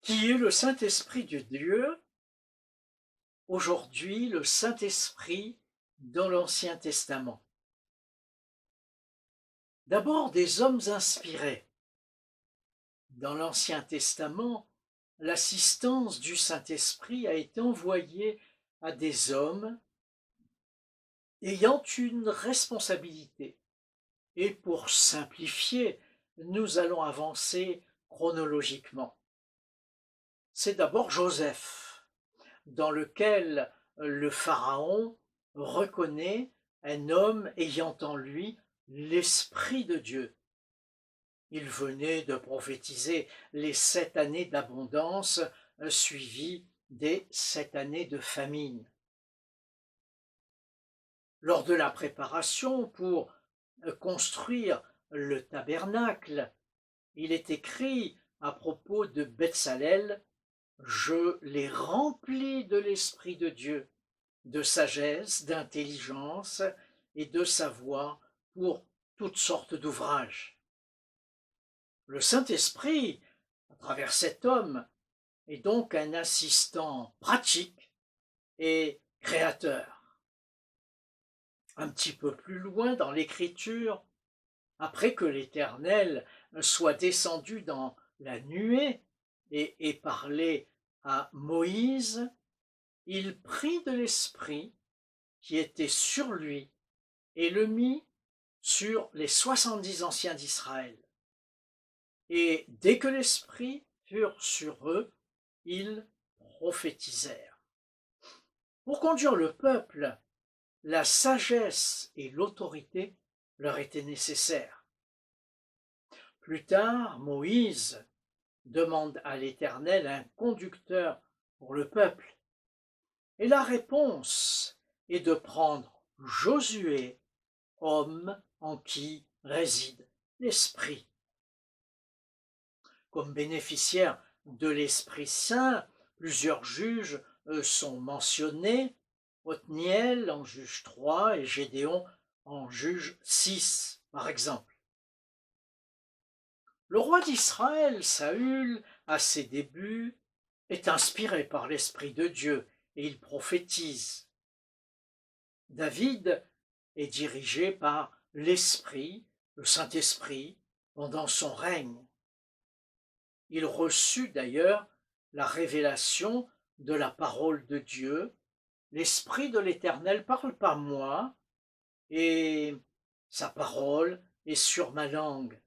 Qui est le Saint-Esprit de Dieu? Aujourd'hui, le Saint-Esprit dans l'Ancien Testament. D'abord, des hommes inspirés. Dans l'Ancien Testament, l'assistance du Saint-Esprit a été envoyée à des hommes ayant une responsabilité. Et pour simplifier, nous allons avancer chronologiquement. C'est d'abord Joseph, dans lequel le Pharaon reconnaît un homme ayant en lui l'Esprit de Dieu. Il venait de prophétiser les 7 années d'abondance suivies des 7 années de famine. Lors de la préparation pour construire le tabernacle, il est écrit à propos de Betsalel: je l'ai rempli de l'Esprit de Dieu, de sagesse, d'intelligence et de savoir pour toutes sortes d'ouvrages. Le Saint-Esprit, à travers cet homme, est donc un assistant pratique et créateur. Un petit peu plus loin dans l'Écriture, après que l'Éternel soit descendu dans la nuée et parlé à Moïse, il prit de l'Esprit qui était sur lui et le mit sur les 70 anciens d'Israël. Et dès que l'Esprit fut sur eux, ils prophétisèrent. Pour conduire le peuple, la sagesse et l'autorité leur étaient nécessaires. Plus tard, Moïse demande à l'Éternel un conducteur pour le peuple. Et la réponse est de prendre Josué, homme en qui réside l'Esprit. Comme bénéficiaires de l'Esprit Saint, plusieurs juges sont mentionnés: Othniel en juge 3 et Gédéon en juge 6, par exemple. Le roi d'Israël, Saül, à ses débuts, est inspiré par l'Esprit de Dieu et il prophétise. David est dirigé par l'Esprit, le Saint-Esprit, pendant son règne. Il reçut d'ailleurs la révélation de la parole de Dieu. L'Esprit de l'Éternel parle par moi, et sa parole est sur ma langue.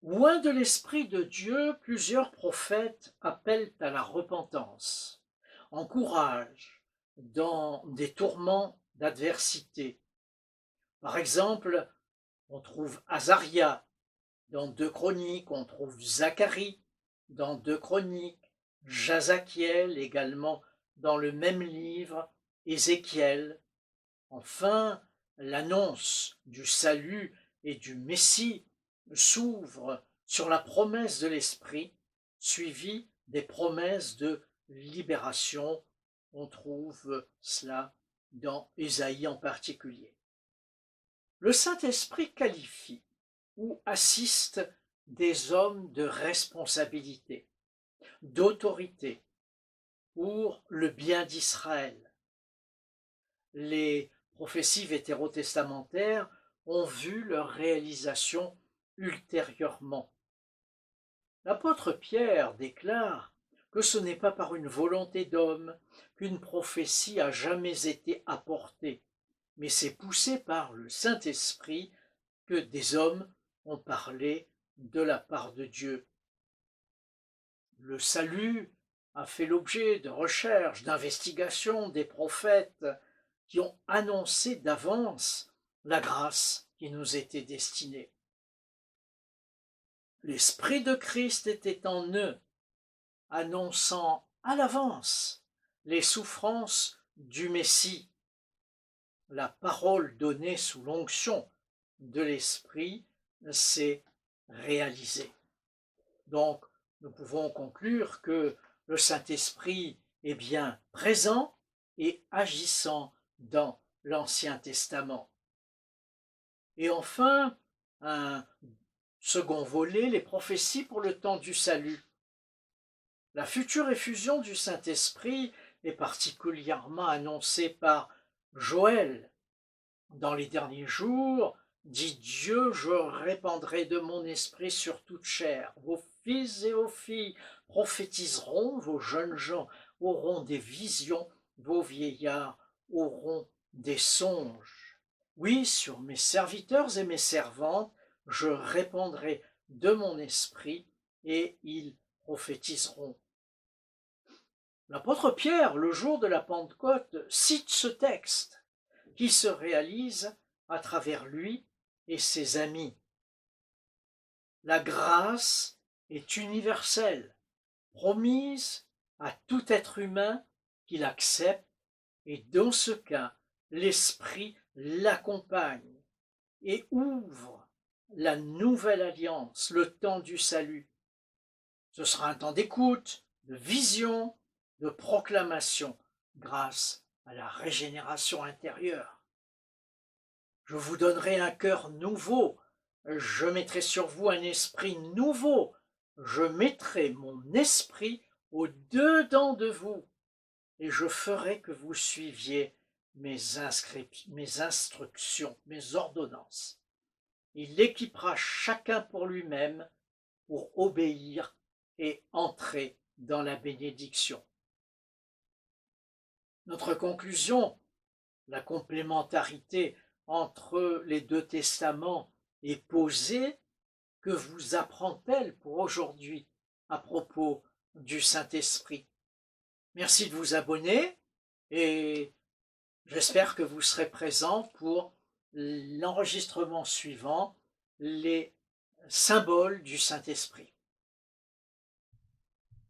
Loin de l'Esprit de Dieu, plusieurs prophètes appellent à la repentance, encouragent dans des tourments d'adversité. Par exemple, on trouve Azaria dans 2 Chroniques, on trouve Zacharie dans 2 Chroniques, Jasakiel également dans le même livre, Ézéchiel. Enfin, l'annonce du salut et du Messie s'ouvre sur la promesse de l'Esprit, suivie des promesses de libération. On trouve cela dans Ésaïe en particulier. Le Saint-Esprit qualifie ou assiste des hommes de responsabilité, d'autorité, pour le bien d'Israël. Les prophéties vétérotestamentaires ont vu leur réalisation ultérieurement. L'apôtre Pierre déclare que ce n'est pas par une volonté d'homme qu'une prophétie a jamais été apportée, mais c'est poussé par le Saint-Esprit que des hommes ont parlé de la part de Dieu. Le salut a fait l'objet de recherches, d'investigations des prophètes qui ont annoncé d'avance la grâce qui nous était destinée. L'Esprit de Christ était en eux, annonçant à l'avance les souffrances du Messie. La parole donnée sous l'onction de l'Esprit s'est réalisée. Donc, nous pouvons conclure que le Saint-Esprit est bien présent et agissant dans l'Ancien Testament. Et enfin, un second volet, les prophéties pour le temps du salut. La future effusion du Saint-Esprit est particulièrement annoncée par Joël. Dans les derniers jours, dit Dieu, je répandrai de mon esprit sur toute chair. Vos fils et vos filles prophétiseront, vos jeunes gens auront des visions, vos vieillards auront des songes. Oui, sur mes serviteurs et mes servantes, je répandrai de mon esprit et ils prophétiseront. L'apôtre Pierre, le jour de la Pentecôte, cite ce texte qui se réalise à travers lui et ses amis. La grâce est universelle, promise à tout être humain qui l'accepte, et dans ce cas, l'Esprit l'accompagne et ouvre la nouvelle alliance, le temps du salut. Ce sera un temps d'écoute, de vision, de proclamation, grâce à la régénération intérieure. Je vous donnerai un cœur nouveau, je mettrai sur vous un esprit nouveau, je mettrai mon esprit au-dedans de vous, et je ferai que vous suiviez mes instructions, mes ordonnances. Il équipera chacun pour lui-même pour obéir et entrer dans la bénédiction. Notre conclusion, la complémentarité entre les deux testaments est posée. Que vous apprend-elle pour aujourd'hui à propos du Saint-Esprit? Merci de vous abonner et j'espère que vous serez présent pour l'enregistrement suivant, les symboles du Saint-Esprit.